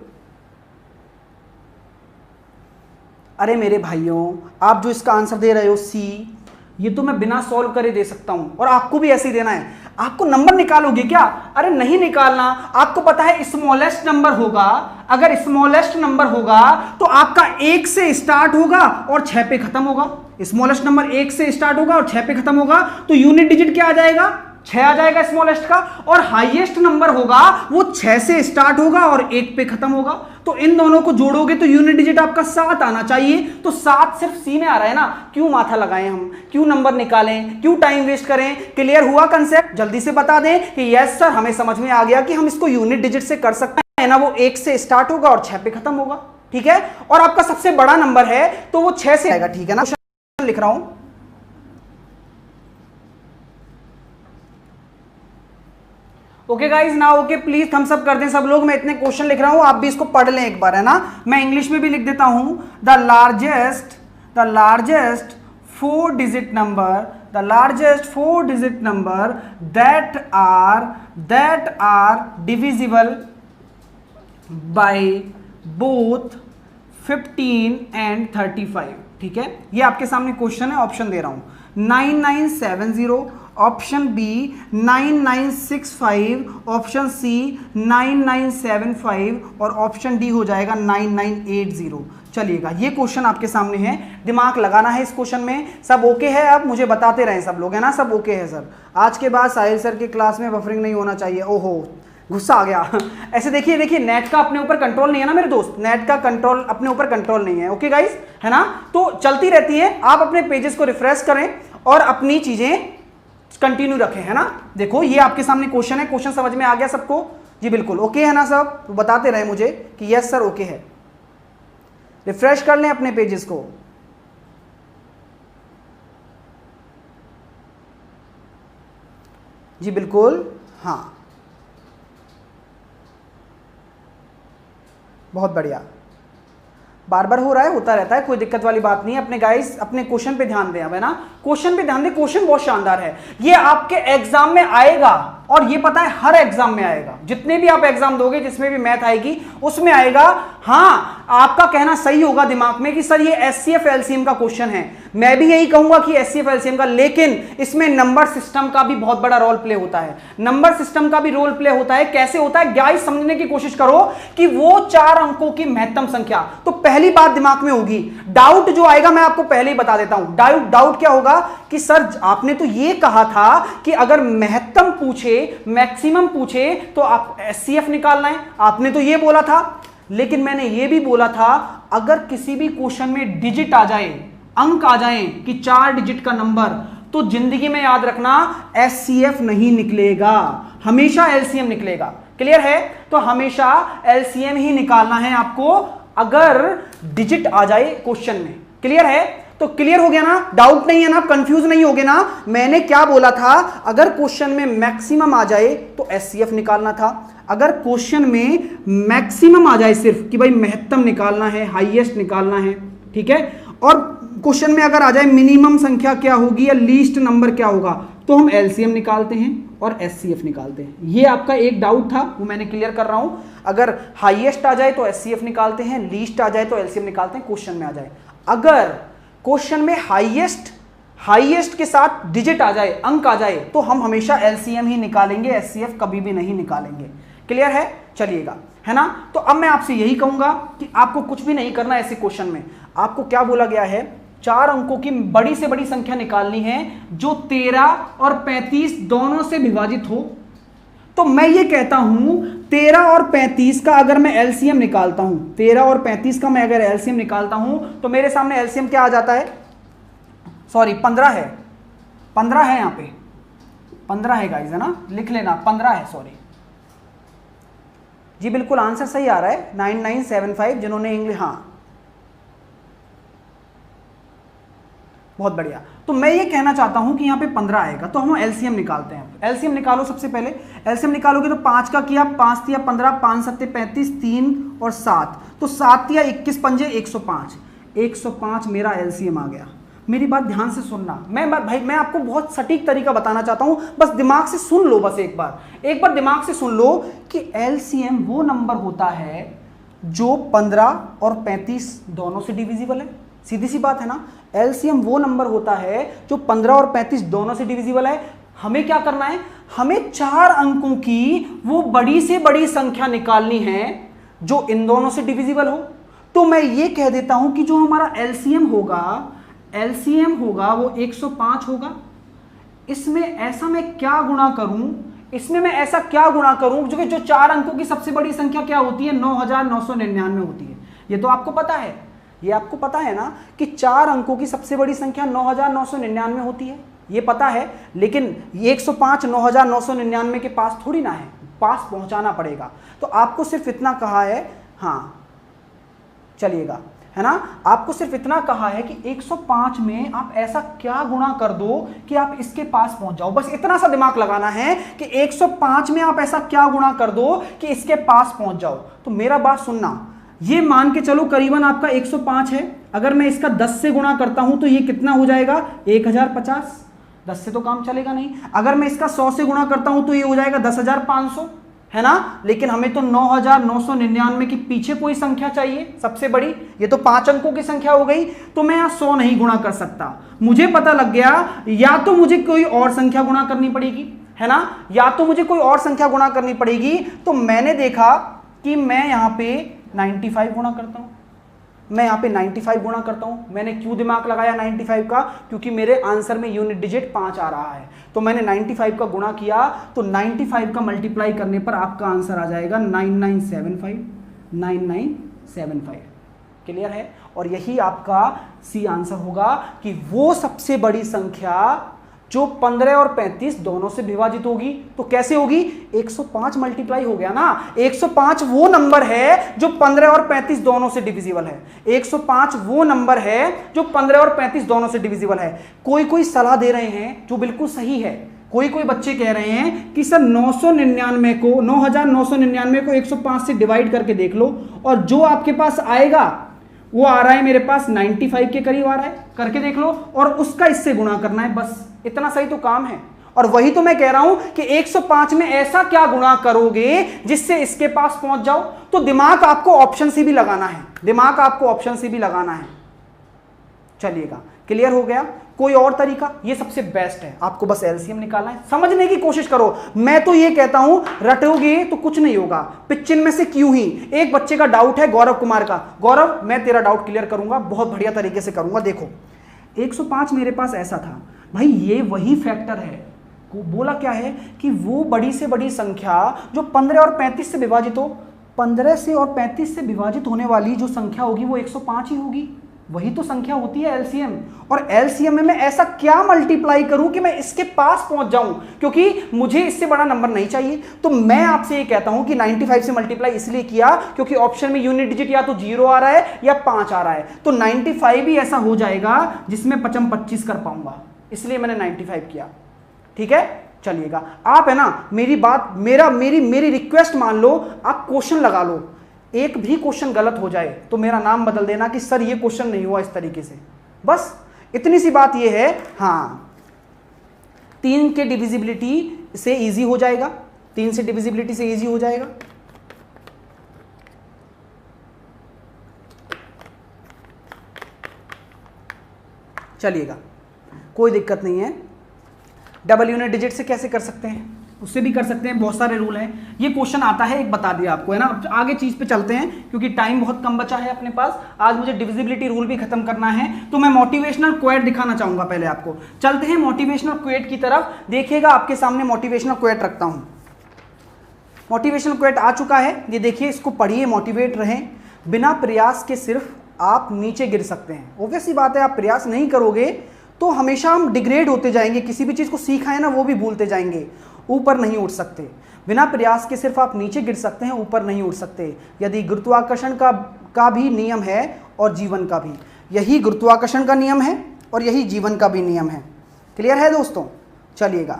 अरे मेरे भाइयों, आप जो इसका आंसर दे रहे हो सी, ये तो मैं बिना सॉल्व करे दे सकता हूं, और आपको भी ऐसे ही देना है। आपको नंबर निकालोगे क्या? अरे नहीं निकालना। आपको पता है स्मॉलेस्ट नंबर होगा, अगर स्मॉलेस्ट नंबर होगा तो आपका 1 से स्टार्ट होगा और 6 पे खत्म होगा। स्मॉलेस्ट नंबर 1 से स्टार्ट होगा और 6 पे खत्म होगा, तो यूनिट डिजिट क्या आ जाएगा? 6 आ जाएगा स्मॉलेस्ट का। और हाईएस्ट नंबर होगा वो 6 से स्टार्ट होगा और 1 पे खत्म होगा। तो इन दोनों को जोड़ोगे तो यूनिट डिजिट आपका 7 आना चाहिए। तो 7 सिर्फ सी में आ रहा है ना, क्यों माथा लगाएं हम, क्यों नंबर निकालें, क्यों टाइम वेस्ट करें? क्लियर हुआ कंसेप्ट? जल्दी से बता दें कि यस सर हमें समझ में आ गया कि हम इसको यूनिट डिजिट से कर सकते हैं ना। वो 1 से स्टार्ट होगा और 6 पे खत्म होगा, ठीक है। और आपका सबसे बड़ा नंबर है तो वो 6 से आएगा, ठीक है ना। लिख रहा हूं, ओके गाइज ना, ओके प्लीज थम्स अप कर दें सब लोग। मैं इतने क्वेश्चन लिख रहा हूं, आप भी इसको पढ़ लें एक बार, है ना। मैं इंग्लिश में भी लिख देता हूं। The largest 4 digit number that are divisible by both 15 and 35, ठीक है। ये आपके सामने क्वेश्चन है, ऑप्शन दे रहा हूं 9970, ऑप्शन बी 9965, ऑप्शन सी 9975 और ऑप्शन डी हो जाएगा 9980। चलिएगा, ये क्वेश्चन आपके सामने है, दिमाग लगाना है इस क्वेश्चन में। सब ओके है? अब मुझे बताते रहें सब लोग, है ना। सब ओके है सर? आज के बाद साहिल सर की क्लास में बफरिंग नहीं होना चाहिए। ओहो, गुस्सा आ गया। ऐसे देखिए नेट का अपने ऊपर कंट्रोल नहीं है ना मेरे दोस्त, नेट का कंट्रोल अपने ऊपर कंट्रोल नहीं है। ओके गाइस, है ना। तो चलती रहती है, आप अपने पेजेस को रिफ्रेश करें और अपनी चीजें कंटिन्यू रखें, है ना। देखो ये आपके सामने क्वेश्चन है, क्वेश्चन समझ में आ गया सबको? जी बिल्कुल, ओके है ना सब? तो बताते रहे मुझे कि यस सर ओके है। रिफ्रेश कर लें अपने पेजेस को। जी बिल्कुल, हाँ बहुत बढ़िया। बार बार हो रहा है, होता रहता है, कोई दिक्कत वाली बात नहीं है। अपने गाइस अपने क्वेश्चन पे ध्यान दें, अब है ना। क्वेश्चन पे ध्यान दें, क्वेश्चन बहुत शानदार है। ये आपके एग्जाम में आएगा और ये पता है हर एग्जाम में आएगा। जितने भी आप एग्जाम दोगे जिसमें भी मैथ आएगी उसमें आएगा। हाँ, आपका कहना सही होगा दिमाग में कि सर ये एचसीएफ एलसीएम का क्वेश्चन है। मैं भी यही कहूंगा कि एचसीएफ एलसीएम का, लेकिन इसमें नंबर सिस्टम का भी बहुत बड़ा रोल प्ले होता है। नंबर सिस्टम का भी रोल प्ले होता है। कैसे होता है गाइस, समझने की कोशिश करो कि वो 4 अंकों की महत्तम संख्या। तो पहली बात दिमाग में होगी, डाउट जो आएगा मैं आपको पहले ही बता देता हूं। डाउट क्या होगा कि सर आपने तो ये कहा था कि अगर महत्तम पूछे, मैक्सिमम पूछे तो आप एचसीएफ निकालना है, आपने तो ये बोला था। लेकिन मैंने ये भी बोला था अगर किसी भी क्वेश्चन में डिजिट आ जाए, अंक आ जाए कि 4 डिजिट का नंबर, तो जिंदगी में याद रखना एचसीएफ नहीं निकलेगा, हमेशा एलसीएम निकलेगा। क्लियर है? तो हमेशा एलसीएम ही निकालना है आपको अगर डिजिट आ जाए क्वेश्चन में। क्लियर है? तो क्लियर हो गया ना, डाउट नहीं है ना, कंफ्यूज नहीं हो गए ना। मैंने क्या बोला था, अगर क्वेश्चन में मैक्सिमम आ जाए तो एचसीएफ निकालना था। अगर क्वेश्चन में मैक्सिमम आ जाए सिर्फ कि भाई महत्तम निकालना है, हाईएस्ट निकालना है, ठीक है, और क्वेश्चन में अगर आ जाए मिनिमम संख्या क्या होगी या लीस्ट नंबर क्या होगा, तो हम एलसीएम निकालते हैं और एचसीएफ निकालते हैं। ये आपका एक डाउट था, वो मैंने क्लियर कर रहा हूं। अगर हाईएस्ट आ जाए तो एचसीएफ निकालते हैं, लीस्ट आ जाए तो एलसीएम निकालते हैं, क्वेश्चन में आ जाए। अगर क्वेश्चन में हाईएस्ट के साथ डिजिट आ जाए, अंक आ जाए, तो हम हमेशा एलसीएम ही निकालेंगे, एचसीएफ कभी भी नहीं निकालेंगे। क्लियर है? चलिएगा, है ना। तो अब मैं आपसे यही कहूंगा कि आपको कुछ भी नहीं करना ऐसे क्वेश्चन में। आपको क्या बोला गया है, 4 अंकों की बड़ी से बड़ी संख्या निकालनी है जो 13 और 35 दोनों से विभाजित हो। तो मैं ये कहता हूं 13 और 35 का अगर मैं एलसीएम निकालता हूं, 13 और 35 का मैं अगर एलसीएम निकालता हूं तो मेरे सामने एलसीएम क्या आ जाता है, सॉरी 15 है, 15 है, यहां पे 15 है गाइस, है ना, लिख लेना 15 है, सॉरी जी बिल्कुल आंसर सही आ रहा है 9975 जिन्होंने इंग्लिश, हाँ बहुत बढ़िया। तो मैं ये कहना चाहता हूं कि यहां पे 15 आएगा, तो हम एलसीएम निकालते हैं। एलसीएम निकालो सबसे पहले। एलसीएम निकालोगे तो 5 का किया, 5 तिया 15, 5 सत्ते 35, 3 और 7, तो 7 तिया 21 पंजे 105, 105 मेरा एलसीएम आ गया। मेरी बात ध्यान से सुनना, मैं आपको बहुत सटीक तरीका बताना चाहता हूं, बस दिमाग से सुन लो, बस एक बार दिमाग से सुन लो कि एलसीएम वो नंबर होता है जो 15 और 35 दोनों से डिविजिबल है। सीधी सी बात है ना, एलसीएम वो नंबर होता है जो 15 और 35 दोनों से डिविजिबल है। हमें क्या करना है, हमें 4 अंकों की वो बड़ी से बड़ी संख्या निकालनी है जो इन दोनों से डिविजिबल हो। तो मैं ये कह देता हूं कि जो हमारा एलसीएम होगा वो 105 होगा। इसमें ऐसा मैं क्या गुणा करूं, जो 4 अंकों की सबसे बड़ी संख्या क्या होती है, 9999 होती है। ये तो आपको पता है, ये आपको पता है ना कि 4 अंकों की सबसे बड़ी संख्या 9999 होती है, ये पता है। लेकिन 105 9999 के पास थोड़ी ना है, पास पहुंचाना पड़ेगा। तो आपको सिर्फ इतना कहा है, हाँ चलिएगा, है ना, आपको सिर्फ इतना कहा है कि 105 में आप ऐसा क्या गुणा कर दो कि आप इसके पास पहुंच जाओ। बस इतना सा दिमाग लगाना है कि 105 में आप ऐसा क्या गुणा कर दो कि इसके पास पहुंच जाओ। तो मेरा बात सुनना, ये मान के चलो करीबन आपका 105 है, अगर मैं इसका 10 से गुणा करता हूं तो ये कितना हो जाएगा, 1050। 10 से तो काम चलेगा नहीं। अगर मैं इसका 100 से गुणा करता हूं तो ये हो जाएगा 10,500, है ना। लेकिन हमें तो 9999 के पीछे कोई संख्या चाहिए सबसे बड़ी, ये तो 5 अंकों की संख्या हो गई। तो मैं यहां 100 नहीं गुणा कर सकता, मुझे पता लग गया या तो मुझे कोई और संख्या गुणा करनी पड़ेगी, है ना, या तो मुझे कोई और संख्या गुणा करनी पड़ेगी। तो मैंने देखा कि मैं यहां पे 95 गुणा करता हूं, मैंने क्यों दिमाग लगाया 95 का, क्योंकि मेरे आंसर में यूनिट डिजिट 5 आ रहा है। तो मैंने 95 का गुणा किया, तो 95 का मल्टीप्लाई करने पर आपका आंसर आ जाएगा 9975। क्लियर है। और यही आपका सी आंसर होगा कि वो सबसे बड़ी संख्या जो 15 और 35 दोनों से विभाजित होगी। तो कैसे होगी, 105 मल्टीप्लाई हो गया ना। 105 वो नंबर है जो 15 और 35 दोनों से डिविजिबल है। 105 वो नंबर है जो 15 और 35 दोनों से डिविजिबल है। कोई सलाह दे रहे हैं जो बिल्कुल सही है, कोई बच्चे कह रहे हैं कि सर 9999 को 105 से डिवाइड करके देख लो, और जो आपके पास आएगा वो आ रहा है मेरे पास 95 के करीब आ रहा है, करके देख लो, और उसका इससे गुणा करना है, बस इतना सही तो काम है। और वही तो मैं कह रहा हूं कि 105 में ऐसा क्या गुणा करोगे जिससे इसके पास पहुंच जाओ। तो दिमाग आपको ऑप्शन सी भी लगाना है, चलिएगा। क्लियर हो गया। कोई और तरीका, ये सबसे बेस्ट है, आपको बस एलसीएम निकालना है, समझने की कोशिश करो। मैं तो ये कहता हूं रटोगे तो कुछ नहीं होगा, 55 में से क्यों ही। एक बच्चे का डाउट है गौरव कुमार का, गौरव मैं तेरा डाउट क्लियर करूंगा, बहुत बढ़िया तरीके से करूंगा। देखो 105 मेरे पास ऐसा था भाई, ये वही फैक्टर है, बोला क्या है कि वो बड़ी से बड़ी संख्या जो 15 और 35 से विभाजित हो, 15 से और 35 से विभाजित होने वाली जो संख्या होगी वो 105 ही होगी, वही तो संख्या होती है एलसीएम। और एलसीएम में मैं ऐसा क्या मल्टीप्लाई करूं कि मैं इसके पास पहुंच जाऊं, क्योंकि मुझे इससे बड़ा नंबर नहीं चाहिए। तो मैं आपसे ये कहता हूं कि 95 से मल्टीप्लाई इसलिए किया क्योंकि ऑप्शन में यूनिट डिजिट या तो 0 आ रहा है या 5 आ रहा है। तो 95 ही ऐसा हो जाएगा जिसमें 25 कर पाऊंगा, इसलिए मैंने 95 किया। ठीक है, चलिएगा। आप है ना, मेरी बात, मेरी रिक्वेस्ट मान लो, आप क्वेश्चन लगा लो, एक भी क्वेश्चन गलत हो जाए तो मेरा नाम बदल देना कि सर ये क्वेश्चन नहीं हुआ इस तरीके से, बस इतनी सी बात ये है। हाँ, 3 के डिविजिबिलिटी से इजी हो जाएगा, 3 से डिविजिबिलिटी से इजी हो जाएगा। चलिएगा, कोई दिक्कत नहीं है। डबल यूनिट डिजिट से कैसे कर सकते हैं, उससे भी कर सकते हैं, बहुत सारे रूल हैं। ये क्वेश्चन आता है, एक बता दिया आपको, है ना। अब आगे चीज पे चलते हैं क्योंकि टाइम बहुत कम बचा है अपने पास। आज मुझे डिविजिबिलिटी रूल भी खत्म करना है, तो मैं मोटिवेशनल क्वेट दिखाना चाहूंगा पहले आपको। चलते हैं मोटिवेशनल क्वेट की तरफ। देखिएगा, आपके सामने मोटिवेशनल क्वेट रखता हूं। मोटिवेशनल क्वेट आ चुका है, ये देखिए, इसको पढ़िए। मोटिवेट रहें, बिना प्रयास के सिर्फ आप नीचे गिर सकते हैं। ऑब्वियस सी बात है, आप प्रयास नहीं करोगे तो हमेशा हम डिग्रेड होते जाएंगे, किसी भी चीज को सीखा है ना वो भी भूलते जाएंगे, ऊपर नहीं उठ सकते। बिना प्रयास के सिर्फ आप नीचे गिर सकते हैं, ऊपर नहीं उठ सकते। यदि गुरुत्वाकर्षण का भी नियम है और जीवन का भी, यही गुरुत्वाकर्षण का नियम है और यही जीवन का भी नियम है। क्लियर है दोस्तों। चलिएगा,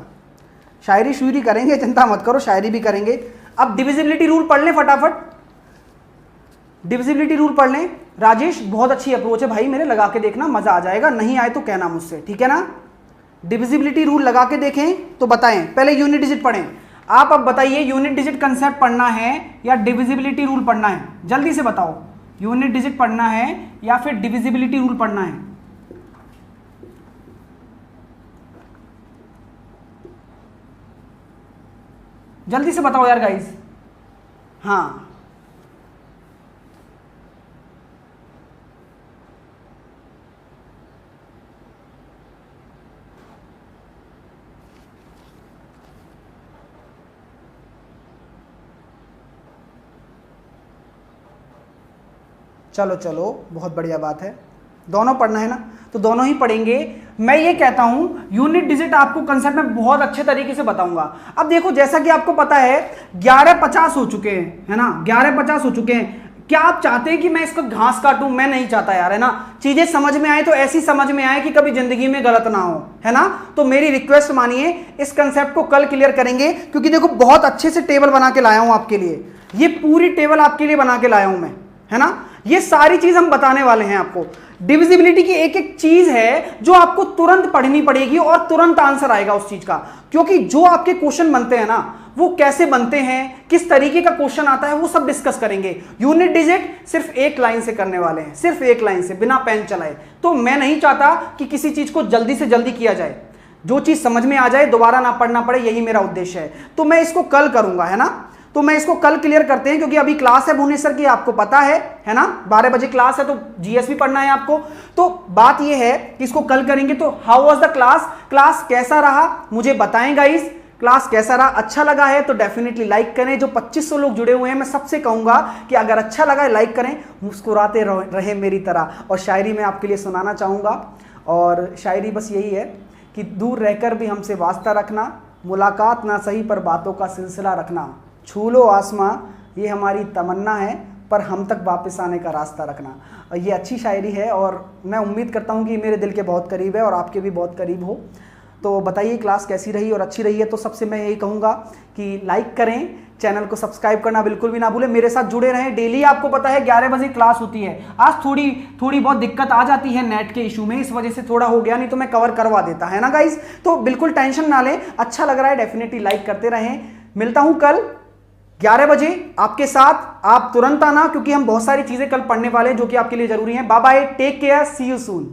शायरी शुयरी करेंगे, चिंता मत करो, शायरी भी करेंगे। अब डिविजिबिलिटी रूल पढ़ लें फटाफट। डिविजिबिलिटी रूल पढ़ लें। राजेश बहुत अच्छी अप्रोच है भाई मेरे, लगा के देखना, मजा आ जाएगा, नहीं आए तो कहना मुझसे, ठीक है ना। डिविजिबिलिटी रूल लगा के देखें तो बताएं। पहले यूनिट डिजिट पढ़ें। आप अब बताइए यूनिट डिजिट कंसेप्ट पढ़ना है या डिविजिबिलिटी रूल पढ़ना है, जल्दी से बताओ। यूनिट डिजिट पढ़ना है या फिर डिविजिबिलिटी रूल पढ़ना है? जल्दी से बताओ यार गाइस। हाँ, चलो चलो बहुत बढ़िया बात है, दोनों पढ़ना है ना, तो दोनों ही पढ़ेंगे। मैं ये कहता हूं यूनिट डिजिट आपको कंसेप्ट में बहुत अच्छे तरीके से बताऊंगा। अब देखो जैसा कि आपको पता है 11:50 हो चुके हैं, है ना, 11:50 हो चुके हैं। क्या आप चाहते हैं कि मैं इसको घास काटूं? मैं नहीं चाहता यार, है ना। चीजें समझ में आए तो ऐसी समझ में आए कि कभी जिंदगी में गलत ना हो, है ना। तो मेरी रिक्वेस्ट मानिए, इस कंसेप्ट को कल क्लियर करेंगे, क्योंकि देखो बहुत अच्छे से टेबल बना के लाया हूं आपके लिए। ये पूरी टेबल आपके लिए बना के लाया हूं मैं, है ना। ये सारी चीज हम बताने वाले हैं आपको। डिविजिबिलिटी की एक एक चीज है जो आपको तुरंत पढ़नी पड़ेगी और तुरंत आंसर आएगा उस चीज का, क्योंकि जो आपके क्वेश्चन बनते हैं ना, वो कैसे बनते हैं, किस तरीके का क्वेश्चन आता है, वो सब डिस्कस करेंगे। यूनिट डिजिट सिर्फ एक लाइन से करने वाले हैं, सिर्फ एक लाइन से, बिना पेन चलाए। तो मैं नहीं चाहता कि किसी चीज को जल्दी से जल्दी किया जाए, जो चीज समझ में आ जाए दोबारा ना पढ़ना पड़े, यही मेरा उद्देश्य है। तो मैं इसको कल करूंगा, है ना। तो मैं इसको कल क्लियर करते हैं, क्योंकि अभी क्लास है भुवनेश्वर की, आपको पता है ना, 12 बजे क्लास है, तो जीएस भी पढ़ना है आपको। तो बात यह है कि इसको कल करेंगे। तो how was the class, class कैसा रहा मुझे बताएं गाइस, क्लास कैसा रहा। अच्छा लगा है तो डेफिनेटली लाइक करें। जो 2500 लोग जुड़े हुए हैं, मैं सबसे कहूंगा कि अगर अच्छा लगा है लाइक करें, मुस्कुराते रहे मेरी तरह। और शायरी में आपके लिए सुनाना चाहूंगा, और शायरी बस यही है कि दूर रहकर भी हमसे वास्ता रखना, मुलाकात ना सही पर बातों का सिलसिला रखना, छू लो आसमां ये हमारी तमन्ना है, पर हम तक वापस आने का रास्ता रखना। और ये अच्छी शायरी है, और मैं उम्मीद करता हूँ कि मेरे दिल के बहुत करीब है और आपके भी बहुत करीब हो। तो बताइए क्लास कैसी रही, और अच्छी रही है तो सबसे मैं यही कहूँगा कि लाइक करें, चैनल को सब्सक्राइब करना बिल्कुल भी ना भूलें, मेरे साथ जुड़े रहें। डेली आपको पता है 11 बजे क्लास होती है। आज थोड़ी बहुत दिक्कत आ जाती है नेट के इशू में, इस वजह से थोड़ा हो गया, नहीं तो मैं कवर करवा देता, है ना गाइस। तो बिल्कुल टेंशन ना लें, अच्छा लग रहा है डेफिनेटली लाइक करते रहें। मिलता हूँ कल 11 बजे आपके साथ, आप तुरंत आना, क्योंकि हम बहुत सारी चीजें कल पढ़ने वाले हैं जो कि आपके लिए जरूरी हैं। Bye bye, take care, see you soon.